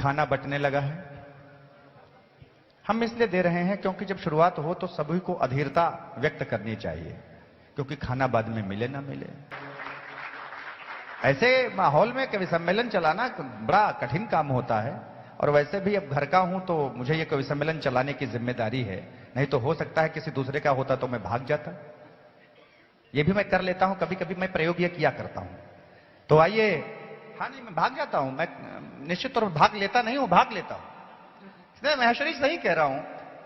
खाना बंटने लगा है। हम इसलिए दे रहे हैं क्योंकि जब शुरुआत हो तो सभी को अधीरता व्यक्त करनी चाहिए, क्योंकि खाना बाद में मिले ना मिले। ऐसे माहौल में कवि सम्मेलन चलाना बड़ा कठिन काम होता है, और वैसे भी अब घर का हूं तो मुझे ये कवि सम्मेलन चलाने की जिम्मेदारी है। नहीं तो हो सकता है किसी दूसरे का होता तो मैं भाग जाता। ये भी मैं कर लेता हूं, कभी कभी मैं प्रयोग ये किया करता हूं। तो आइए। हाँ जी, मैं भाग जाता हूं। मैं निश्चित तौर पर भाग लेता नहीं हूं, भाग लेता हूं। इसलिए महेश्वरी सही कह रहा हूं।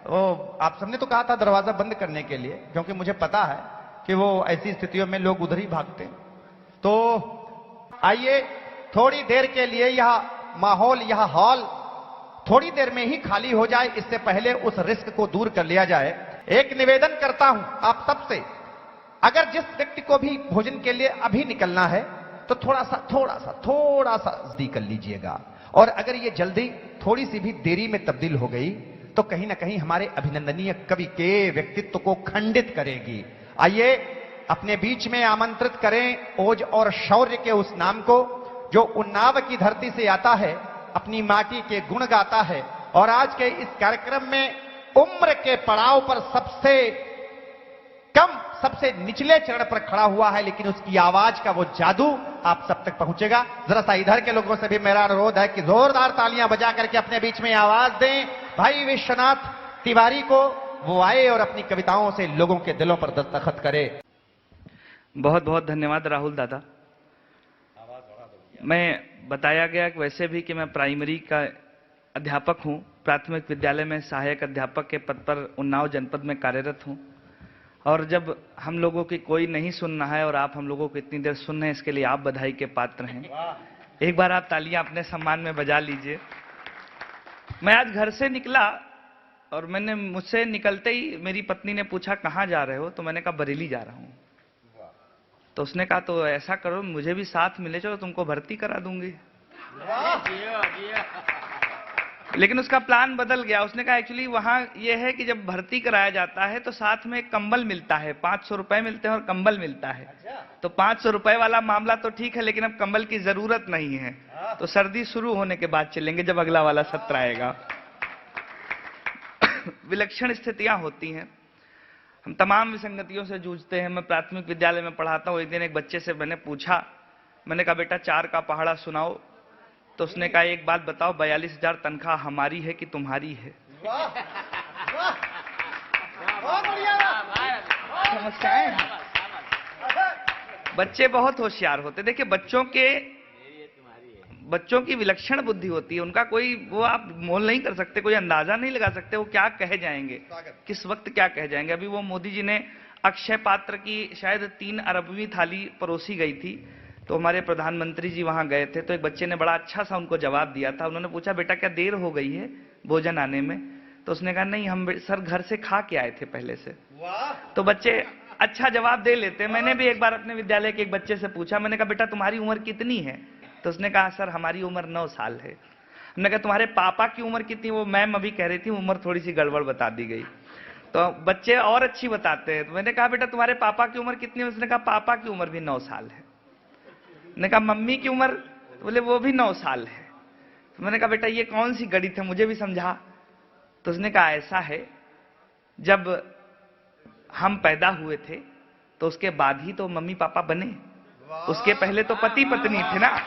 वो आप सबने तो कहा था दरवाजा बंद करने के लिए, क्योंकि मुझे पता है कि वो ऐसी स्थितियों में लोग उधर ही भागते हैं। तो आइए, थोड़ी देर के लिए यह माहौल, यह हॉल थोड़ी देर में ही खाली हो जाए, इससे पहले उस रिस्क को दूर कर लिया जाए। एक निवेदन करता हूं आप सबसे, अगर जिस व्यक्ति को भी भोजन के लिए अभी निकलना है तो थोड़ा सा जल्दी कर लीजिएगा। और अगर ये जल्दी थोड़ी सी भी देरी में तब्दील हो गई तो कहीं ना कहीं हमारे अभिनंदनीय कवि के व्यक्तित्व को खंडित करेगी। आइए अपने बीच में आमंत्रित करें ओज और शौर्य के उस नाम को, जो उन्नाव की धरती से आता है, अपनी माटी के गुण गाता है, और आज के इस कार्यक्रम में उम्र के पड़ाव पर सबसे कम, सबसे निचले चरण पर खड़ा हुआ है, लेकिन उसकी आवाज का वो जादू आप सब तक पहुंचेगा। जरा सा इधर के लोगों से भी मेरा अनुरोध है कि जोरदार तालियां बजा करके अपने बीच में आवाज दें भाई विश्वनाथ तिवारी को। वो आए और अपनी कविताओं से लोगों के दिलों पर दस्तखत करे। बहुत बहुत धन्यवाद राहुल दादा। मैं बताया गया कि वैसे भी कि मैं प्राइमरी का अध्यापक हूं, प्राथमिक विद्यालय में सहायक अध्यापक के पद पर उन्नाव जनपद में कार्यरत हूं। और जब हम लोगों की कोई नहीं सुन रहा है और आप हम लोगों को इतनी देर सुन रहे हैं, इसके लिए आप बधाई के पात्र हैं। एक बार आप तालियां अपने सम्मान में बजा लीजिए। मैं आज घर से निकला और मुझसे निकलते ही मेरी पत्नी ने पूछा कहां जा रहे हो, तो मैंने कहा बरेली जा रहा हूं। तो उसने कहा तो ऐसा करो मुझे भी साथ मिले, चलो तुमको भर्ती करा दूंगी। लेकिन उसका प्लान बदल गया। उसने कहा एक्चुअली वहां यह है कि जब भर्ती कराया जाता है तो साथ में एक कंबल मिलता है, 500 रुपए मिलते हैं और कंबल मिलता है। तो 500 रुपए वाला मामला तो ठीक है, लेकिन अब कंबल की जरूरत नहीं है, तो सर्दी शुरू होने के बाद चलेंगे जब अगला वाला सत्र आएगा। विलक्षण स्थितियां होती हैं, हम तमाम विसंगतियों से जूझते हैं। मैं प्राथमिक विद्यालय में पढ़ाता हूं। एक दिन एक बच्चे से मैंने पूछा, मैंने कहा बेटा 4 का पहाड़ा सुनाओ। तो उसने कहा एक बात बताओ, 42,000 तनख्वाह हमारी है कि तुम्हारी है? समस्याएं। बच्चे बहुत होशियार होते। देखिए बच्चों की विलक्षण बुद्धि होती है, उनका कोई वो आप मोल नहीं कर सकते, कोई अंदाजा नहीं लगा सकते वो क्या कह जाएंगे, किस वक्त क्या कह जाएंगे। अभी वो मोदी जी ने अक्षय पात्र की शायद 3 अरबवीं थाली परोसी गई थी, तो हमारे प्रधानमंत्री जी वहां गए थे, तो एक बच्चे ने बड़ा अच्छा सा उनको जवाब दिया था। उन्होंने पूछा बेटा क्या देर हो गई है भोजन आने में? तो उसने कहा नहीं, हम सर घर से खा के आए थे पहले से। तो बच्चे अच्छा जवाब दे लेते। मैंने भी एक बार अपने विद्यालय के एक बच्चे से पूछा, मैंने कहा बेटा तुम्हारी उम्र कितनी है? तो उसने कहा सर हमारी उम्र 9 साल है। हमने कहा तुम्हारे पापा की उम्र कितनी? वो मैम अभी कह रही थी, उम्र थोड़ी सी गड़बड़ बता दी गई। तो बच्चे और अच्छी बताते हैं। तो मैंने कहा बेटा तुम्हारे पापा की उम्र कितनी है? उसने कहा पापा की उम्र भी 9 साल है। मैंने कहा मम्मी की उम्र? तो बोले वो भी 9 साल है। तो मैंने कहा बेटा ये कौन सी गणित है, मुझे भी समझा। तो उसने कहा ऐसा है, जब हम पैदा हुए थे तो उसके बाद ही तो मम्मी पापा बने, उसके पहले तो पति पत्नी थे ना।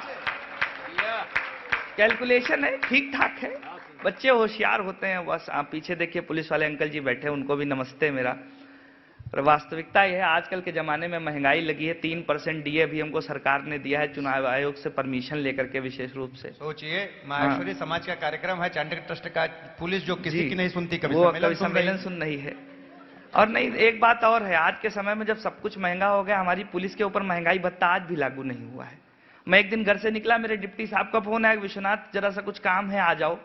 कैलकुलेशन है, ठीक ठाक है। बच्चे होशियार होते हैं। बस आप पीछे देखिए पुलिस वाले अंकल जी बैठे, उनको भी नमस्ते मेरा। और वास्तविकता यह है आजकल के जमाने में महंगाई लगी है। 3% डीए भी हमको सरकार ने दिया है चुनाव आयोग से परमिशन लेकर के, विशेष रूप से। सोचिए माहेश्वरी समाज का कार्यक्रम है, चांडिक ट्रस्ट का, पुलिस जो किसी की नहीं सुनती, कभी सम्मेलन सुन रही है। और नहीं, एक बात और है, आज के समय में जब सब कुछ महंगा हो गया, हमारी पुलिस के ऊपर महंगाई भत्ता आज भी लागू नहीं हुआ है। मैं एक दिन घर से निकला, मेरे डिप्टी साहब का फोन आया, विश्वनाथ जरा सा कुछ काम है आ जाओ।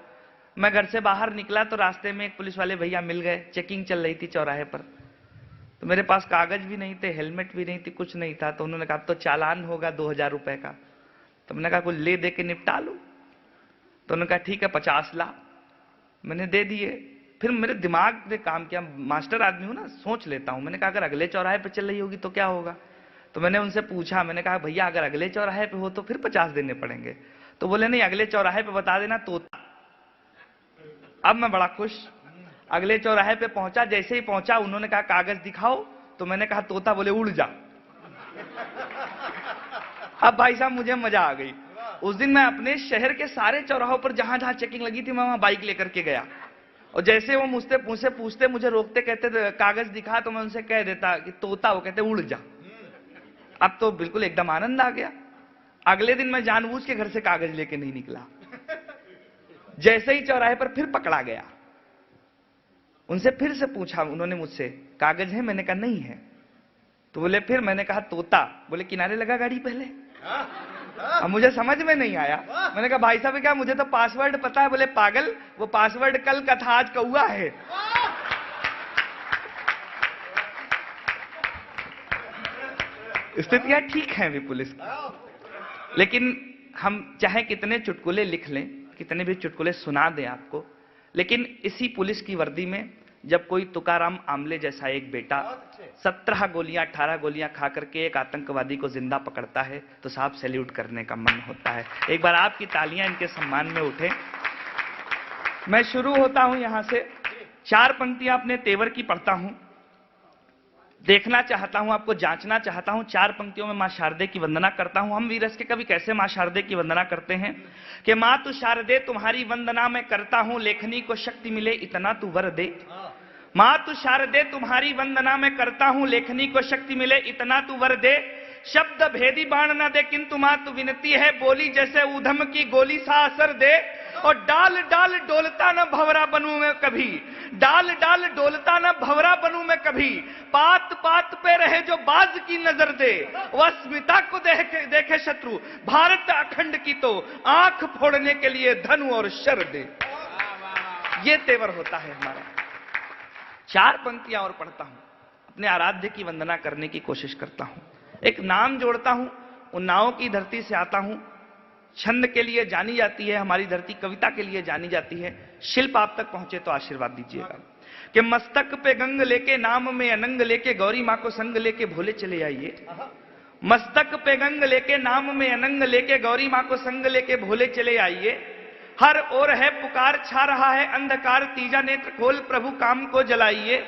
मैं घर से बाहर निकला तो रास्ते में एक पुलिस वाले भैया मिल गए, चेकिंग चल रही थी चौराहे पर। तो मेरे पास कागज भी नहीं थे, हेलमेट भी नहीं थी, कुछ नहीं था। तो उन्होंने कहा तो चालान होगा 2000 रुपए का। तो मैंने कहा कुछ ले दे के निपटा लो। तो उन्होंने कहा ठीक है 50 ला। मैंने दे दिए। फिर मेरे दिमाग ने काम किया, मास्टर आदमी हूं ना, सोच लेता हूं। मैंने कहा अगर अगले चौराहे पे चल रही होगी तो क्या होगा? तो मैंने उनसे पूछा, मैंने कहा भैया अगर अगले चौराहे पे हो तो फिर 50 देने पड़ेंगे। तो बोले नहीं, अगले चौराहे पे बता देना तोता। अब मैं बड़ा खुश। अगले चौराहे पे पहुंचा, जैसे ही पहुंचा उन्होंने कहा कागज दिखाओ, तो मैंने कहा तोता, बोले उड़ जा। अब भाई साहब मुझे मजा आ गई। उस दिन मैं अपने शहर के सारे चौराहों पर जहां जहां चेकिंग लगी थी मैं वहां बाइक लेकर के गया, और जैसे वो मुझसे पूछते मुझे रोकते, कहते कागज दिखा, तो मैं उनसे कह देता कि तोता, वो कहते उड़ जा। अब तो बिल्कुल एकदम आनंद आ गया। अगले दिन मैं जानबूझ के घर से कागज लेके नहीं निकला। जैसे ही चौराहे पर फिर पकड़ा गया, उनसे फिर से पूछा उन्होंने मुझसे, कागज है? मैंने कहा नहीं है। तो बोले फिर? मैंने कहा तोता। बोले किनारे लगा गाड़ी पहले। अब मुझे समझ में नहीं आया। मैंने कहा भाई साहब क्या, मुझे तो पासवर्ड पता है। बोले पागल, वो पासवर्ड कल का था, आज कौआ है। स्थितियां ठीक है अभी पुलिस की, लेकिन हम चाहे कितने चुटकुले लिख लें, कितने भी चुटकुले सुना दें आपको, लेकिन इसी पुलिस की वर्दी में जब कोई तुकाराम आमले जैसा एक बेटा 17 गोलियां 18 गोलियां खा करके एक आतंकवादी को जिंदा पकड़ता है, तो साहब सैल्यूट करने का मन होता है। एक बार आपकी तालियां इनके सम्मान में उठे। मैं शुरू होता हूं यहां से, 4 पंक्तियां अपने तेवर की पढ़ता हूं, देखना चाहता हूं, आपको जांचना चाहता हूं। 4 पंक्तियों में मां शारदे की वंदना करता हूं। हम वीरस के कवि कैसे मां शारदे की वंदना करते हैं कि मां तू शारदे तुम्हारी वंदना मैं करता हूं, लेखनी को शक्ति मिले इतना तू वर दे। मां तू शारदे तुम्हारी वंदना मैं करता हूं, लेखनी को शक्ति मिले इतना तू वर दे। शब्द भेदी बाण न दे, किंतु मां तू विनती है, बोली जैसे ऊधम की गोली सा असर दे। और डाल डाल डोलता न भंवरा बनूं मैं कभी, डाल डाल डोलता न भंवरा बनूं मैं कभी। पात पात पे रहे जो बाज की नजर दे, वह अस्मिता को देखे शत्रु, भारत अखंड की तो आंख फोड़ने के लिए धनु और शर दे। ये तेवर होता है हमारा। 4 पंक्तियां और पढ़ता हूं, अपने आराध्य की वंदना करने की कोशिश करता हूं, एक नाम जोड़ता हूं, उन्नाव की धरती से आता हूं। छंद के लिए जानी जाती है हमारी धरती, कविता के लिए जानी जाती है। शिल्प आप तक पहुंचे तो आशीर्वाद दीजिएगा कि मस्तक पे गंग लेके, नाम में अनंग लेके, गौरी मां को संग लेके भोले चले आइए। मस्तक पे गंग लेके, नाम में अनंग लेके, गौरी मां को संग लेके भोले चले आइए। हर ओर है पुकार, छा रहा है अंधकार, तीजा नेत्र खोल प्रभु काम को जलाइए।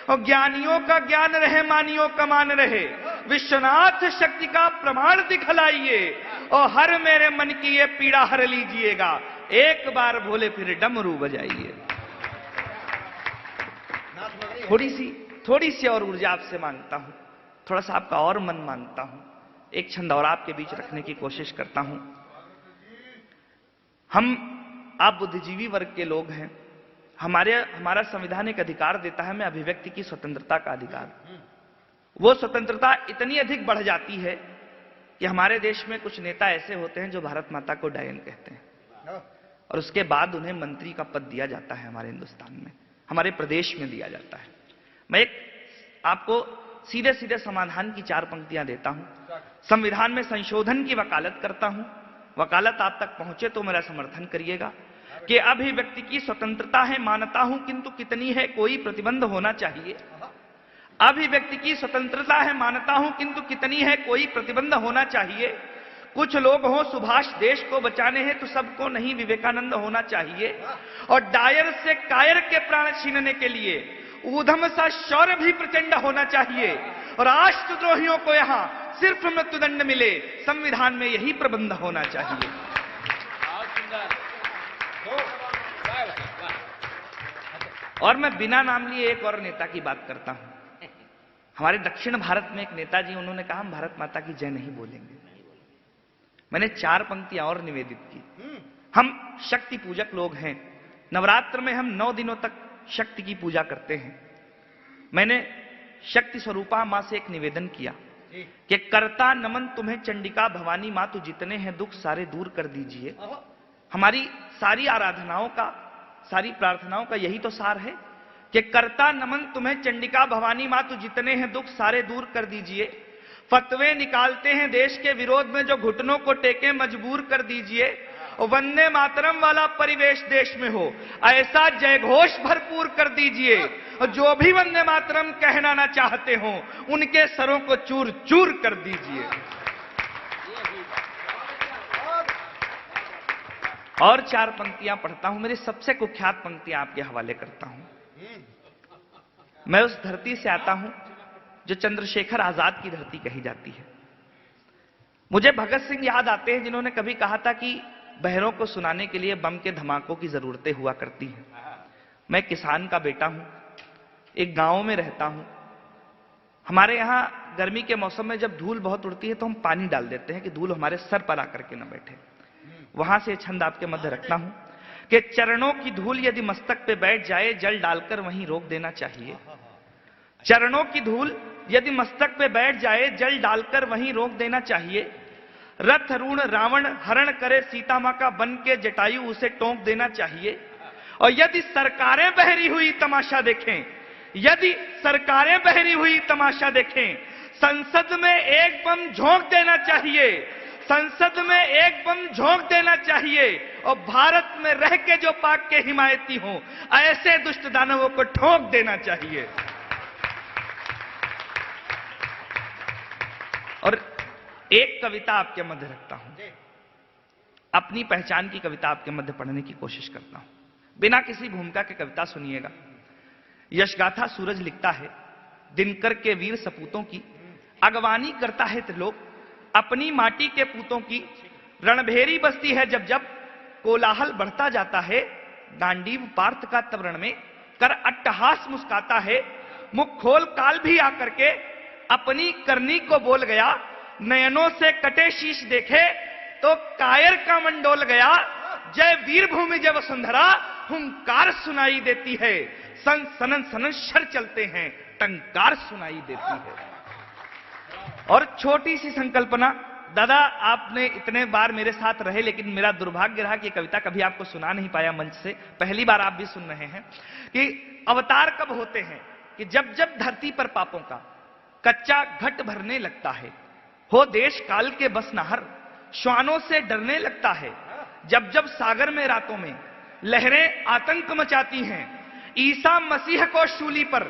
और ज्ञानियों का ज्ञान रहे, मानियों का मान रहे, विश्वनाथ शक्ति का प्रमाण दिखलाइए। और हर मेरे मन की ये पीड़ा हर लीजिएगा, एक बार भोले फिर डमरू बजाइए। थोड़ी सी और ऊर्जा आपसे मांगता हूं, थोड़ा सा आपका और मन मांगता हूं, एक छंद और आपके बीच रखने की कोशिश करता हूं। आप बुद्धिजीवी वर्ग के लोग हैं, हमारा संविधान एक अधिकार देता है, मैं अभिव्यक्ति की स्वतंत्रता का अधिकार। वो स्वतंत्रता इतनी अधिक बढ़ जाती है कि हमारे देश में कुछ नेता ऐसे होते हैं जो भारत माता को डायन कहते हैं, और उसके बाद उन्हें मंत्री का पद दिया जाता है हमारे हिंदुस्तान में, हमारे प्रदेश में दिया जाता है। मैं एक आपको सीधे सीधे समाधान की 4 पंक्तियां देता हूं। संविधान में संशोधन की वकालत करता हूं, वकालत आप तक पहुंचे तो मेरा समर्थन करिएगा कि अभिव्यक्ति की स्वतंत्रता है मानता हूं, किंतु कितनी है कोई प्रतिबंध होना चाहिए। अभिव्यक्ति की स्वतंत्रता है मानता हूं, किंतु कितनी है कोई प्रतिबंध होना चाहिए। कुछ लोग हो सुभाष देश को बचाने हैं, तो सबको नहीं विवेकानंद होना चाहिए। और डायर से कायर के प्राण छीनने के लिए ऊधम सा शौर्य भी प्रचंड होना चाहिए। और राष्ट्रद्रोहियों को यहां सिर्फ मृत्युदंड मिले, संविधान में यही प्रबंध होना चाहिए। और मैं बिना नाम लिए एक और नेता की बात करता हूं। हमारे दक्षिण भारत में एक नेताजी, उन्होंने कहा हम भारत माता की जय नहीं बोलेंगे। मैंने 4 पंक्तियां और निवेदित की। हम शक्ति पूजक लोग हैं, नवरात्र में हम 9 दिनों तक शक्ति की पूजा करते हैं। मैंने शक्ति स्वरूपा मां से एक निवेदन किया कि करता नमन तुम्हें चंडिका भवानी मां, तू जितने हैं दुख सारे दूर कर दीजिए। हमारी सारी आराधनाओं का, सारी प्रार्थनाओं का यही तो सार है कि करता नमन तुम्हें चंडिका भवानी मां, तू जितने हैं दुख सारे दूर कर दीजिए। फतवे निकालते हैं देश के विरोध में, जो घुटनों को टेके मजबूर कर दीजिए। और वंदे मातरम वाला परिवेश देश में हो, ऐसा जय घोष भरपूर कर दीजिए। और जो भी वंदे मातरम कहना ना चाहते हो, उनके सरों को चूर चूर कर दीजिए। और 4 पंक्तियां पढ़ता हूं, मेरी सबसे कुख्यात पंक्तियां आपके हवाले करता हूं। मैं उस धरती से आता हूं जो चंद्रशेखर आजाद की धरती कही जाती है। मुझे भगत सिंह याद आते हैं, जिन्होंने कभी कहा था कि बहरों को सुनाने के लिए बम के धमाकों की जरूरतें हुआ करती हैं। मैं किसान का बेटा हूं, एक गांव में रहता हूं। हमारे यहां गर्मी के मौसम में जब धूल बहुत उड़ती है तो हम पानी डाल देते हैं कि धूल हमारे सर पर आकर के न बैठे। वहां से छंद आपके मध्य रखता हूं कि चरणों की धूल यदि मस्तक पे बैठ जाए, जल डालकर वहीं रोक देना चाहिए। चरणों की धूल यदि मस्तक पे बैठ जाए, जल डालकर वहीं रोक देना चाहिए। रथ रूण रावण हरण करे, सीता मां का बन के जटायु उसे टोंक देना चाहिए। और यदि सरकारें बहरी हुई तमाशा देखें, यदि सरकारें बहरी हुई तमाशा देखें, संसद में एक बम झोंक देना चाहिए। संसद में एक बम झोंक देना चाहिए और भारत में रह के जो पाक के हिमायती हों, ऐसे दुष्ट दानवों को ठोक देना चाहिए। और एक कविता आपके मध्य रखता हूं, अपनी पहचान की कविता आपके मध्य पढ़ने की कोशिश करता हूं, बिना किसी भूमिका के कविता सुनिएगा। यशगाथा सूरज लिखता है, दिनकर के वीर सपूतों की अगवानी करता है त्रिलोक, अपनी माटी के पूतों की रणभेरी बसती है जब जब, कोलाहल बढ़ता जाता है गांडीव पार्थ का तब रण में, कर अट्टहास मुस्काता है, मुख खोल काल भी आकर के अपनी करनी को बोल गया, नयनों से कटे शीश देखे तो कायर का मन डोल गया, जय वीर भूमि जय वसुंधरा हुंकार सुनाई देती है, सन सनन सनन शर चलते हैं टंकार सुनाई देती है। और छोटी सी संकल्पना, दादा आपने इतने बार मेरे साथ रहे, लेकिन मेरा दुर्भाग्य रहा कि ये कविता कभी आपको सुना नहीं पाया मंच से, पहली बार आप भी सुन रहे हैं कि अवतार कब होते हैं कि जब जब धरती पर पापों का कच्चा घट भरने लगता है, हो देश काल के बस नहर श्वानों से डरने लगता है, जब जब सागर में रातों में लहरें आतंक मचाती हैं, ईसा मसीह को शूली पर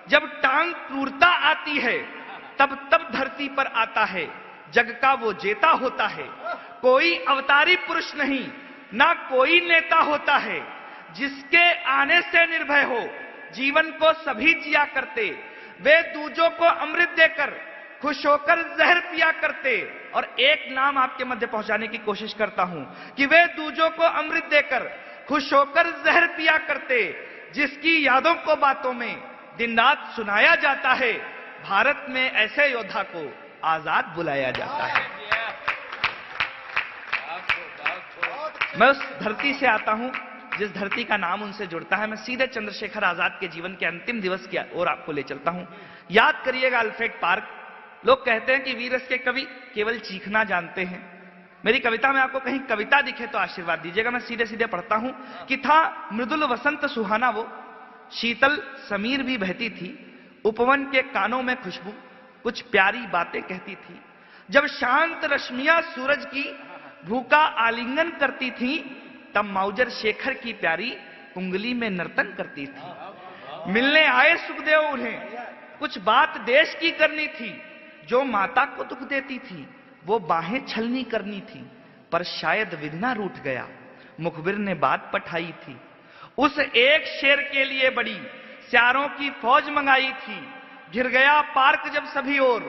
जब टांग क्रूरता आती है, तब तब धरती पर आता है जग का वो जेता होता है। कोई अवतारी पुरुष नहीं ना कोई नेता होता है, जिसके आने से निर्भय हो जीवन को सभी जिया करते, वे दूजों को अमृत देकर खुश होकर जहर पिया करते। और एक नाम आपके मध्य पहुंचाने की कोशिश करता हूं कि वे दूजों को अमृत देकर खुश होकर जहर पिया करते, जिसकी यादों को बातों में दिन रात सुनाया जाता है, भारत में ऐसे योद्धा को आजाद बुलाया जाता है। मैं उस धरती से आता हूं जिस धरती का नाम उनसे जुड़ता है। मैं सीधे चंद्रशेखर आजाद के जीवन के अंतिम दिवस की ओर आपको ले चलता हूं। याद करिएगा अल्फ्रेड पार्क। लोग कहते हैं कि वीर रस के कवि केवल चीखना जानते हैं। मेरी कविता में आपको कहीं कविता दिखे तो आशीर्वाद दीजिएगा। मैं सीधे सीधे पढ़ता हूं कि था मृदुल वसंत सुहाना वो, शीतल समीर भी बहती थी, उपवन के कानों में खुशबू कुछ प्यारी बातें कहती थी, जब शांत रश्मियां सूरज की भूखा आलिंगन करती थी, तब मौजर शेखर की प्यारी उंगली में नर्तन करती थी। मिलने आए सुखदेव उन्हें कुछ बात देश की करनी थी, जो माता को दुख देती थी वो बाहें छलनी करनी थी, पर शायद विधना रूठ गया मुखबिर ने बात पठाई थी। उस एक शेर के लिए बड़ी स्यारों की फौज मंगाई थी, घिर गया पार्क जब सभी ओर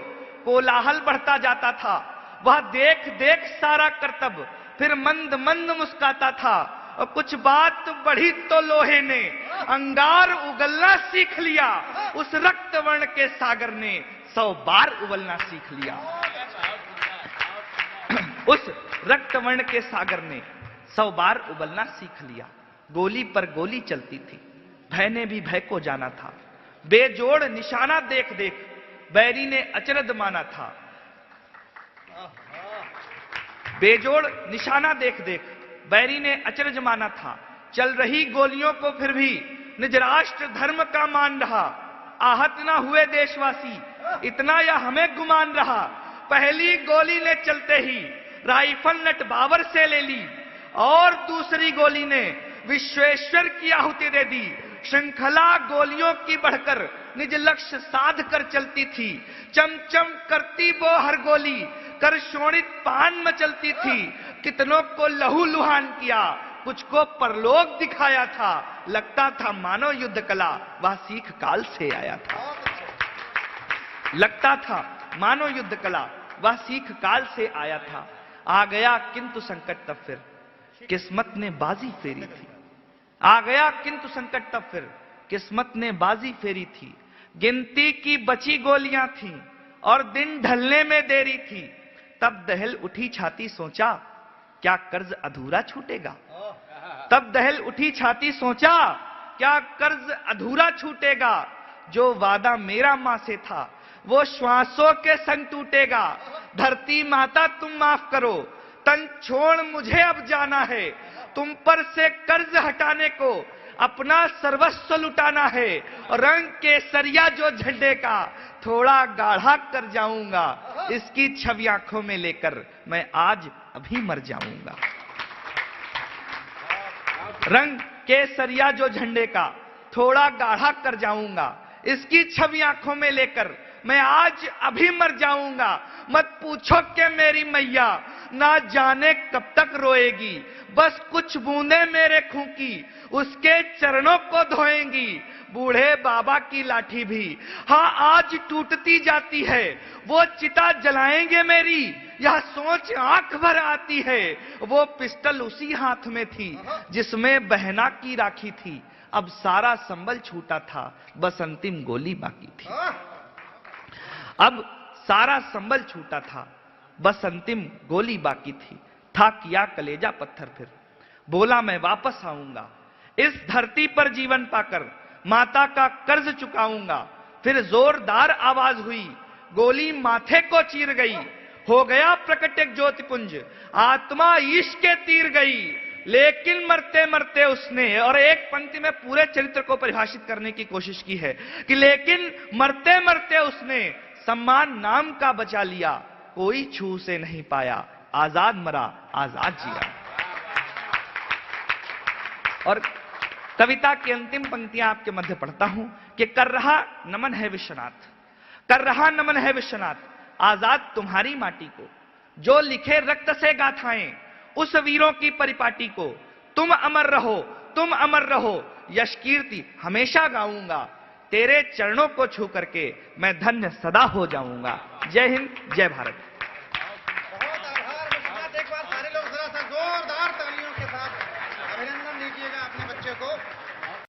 कोलाहल बढ़ता जाता था, वह देख देख सारा करतब फिर मंद मंद मुस्काता था। और कुछ बात बढ़ी तो लोहे ने अंगार उगलना सीख लिया, उस रक्त वर्ण के सागर ने 100 बार उबलना सीख लिया। उस रक्त वर्ण के सागर ने 100 बार उबलना सीख लिया। गोली पर गोली चलती थी, भय ने भी भय को जाना था, बेजोड़ निशाना देख देख बैरी ने अचरज माना था। बेजोड़ निशाना देख देख बैरी ने अचरज माना था, चल रही गोलियों को फिर भी निज राष्ट्र धर्म का मान रहा। आहत ना हुए देशवासी इतना या हमें गुमान रहा, पहली गोली ने चलते ही राइफल नट बावर से ले ली, और दूसरी गोली ने विश्वेश्वर की आहुति दे दी। श्रृंखला गोलियों की बढ़कर निज लक्ष्य साध कर चलती थी, चमचम करती वो हर गोली कर शोणित पान मचलती थी। कितनों को लहू लुहान किया कुछ को परलोक दिखाया था, लगता था मानो युद्ध कला वह सीख काल से आया था। लगता था मानो युद्ध कला वह सीख काल से आया था। आ गया किंतु संकट तब फिर किस्मत ने बाजी फेरी थी। आ गया किंतु संकट तब फिर किस्मत ने बाजी फेरी थी। गिनती की बची गोलियां थीं और दिन ढलने में देरी थी। तब दहल उठी छाती सोचा क्या कर्ज अधूरा छूटेगा। तब दहल उठी छाती सोचा क्या कर्ज अधूरा छूटेगा। जो वादा मेरा मां से था वो श्वासों के संग टूटेगा। धरती माता तुम माफ करो, तन छोड़ मुझे अब जाना है। तुम पर से कर्ज हटाने को अपना सर्वस्व लुटाना है। और रंग केसरिया जो झंडे का थोड़ा गाढ़ा कर जाऊंगा। इसकी छवि आंखों में लेकर मैं आज अभी मर जाऊंगा। रंग केसरिया जो झंडे का थोड़ा गाढ़ा कर जाऊंगा। इसकी छवि आंखों में लेकर मैं आज अभी मर जाऊंगा। मत पूछो कि मेरी मैया ना जाने कब तक रोएगी। बस कुछ बूंदे मेरे खून की उसके चरणों को धोएंगी। बूढ़े बाबा की लाठी भी हाँ आज टूटती जाती है। वो चिता जलाएंगे मेरी यह सोच आंख भर आती है। वो पिस्टल उसी हाथ में थी जिसमें बहना की राखी थी। अब सारा संबल छूटा था, बस अंतिम गोली बाकी थी। अब सारा संबल छूटा था, बस अंतिम गोली बाकी थी। था किया कलेजा पत्थर फिर बोला मैं वापस आऊंगा। इस धरती पर जीवन पाकर माता का कर्ज चुकाऊंगा। फिर जोरदार आवाज हुई, गोली माथे को चीर गई। हो गया प्रकट एक ज्योतिपुंज, आत्मा ईश के तीर गई। लेकिन मरते मरते उसने, और एक पंक्ति में पूरे चरित्र को परिभाषित करने की कोशिश की है कि लेकिन मरते मरते उसने सम्मान नाम का बचा लिया। कोई छू से नहीं पाया, आजाद मरा आजाद जिया। और कविता की अंतिम पंक्तियां आपके मध्य पढ़ता हूं कि कर रहा नमन है विश्वनाथ, कर रहा नमन है विश्वनाथ, आजाद तुम्हारी माटी को। जो लिखे रक्त से गाथाएं उस वीरों की परिपाटी को। तुम अमर रहो, तुम अमर रहो, यश कीर्ति हमेशा गाऊंगा। तेरे चरणों को छू करके मैं धन्य सदा हो जाऊंगा। जय हिंद, जय भारत।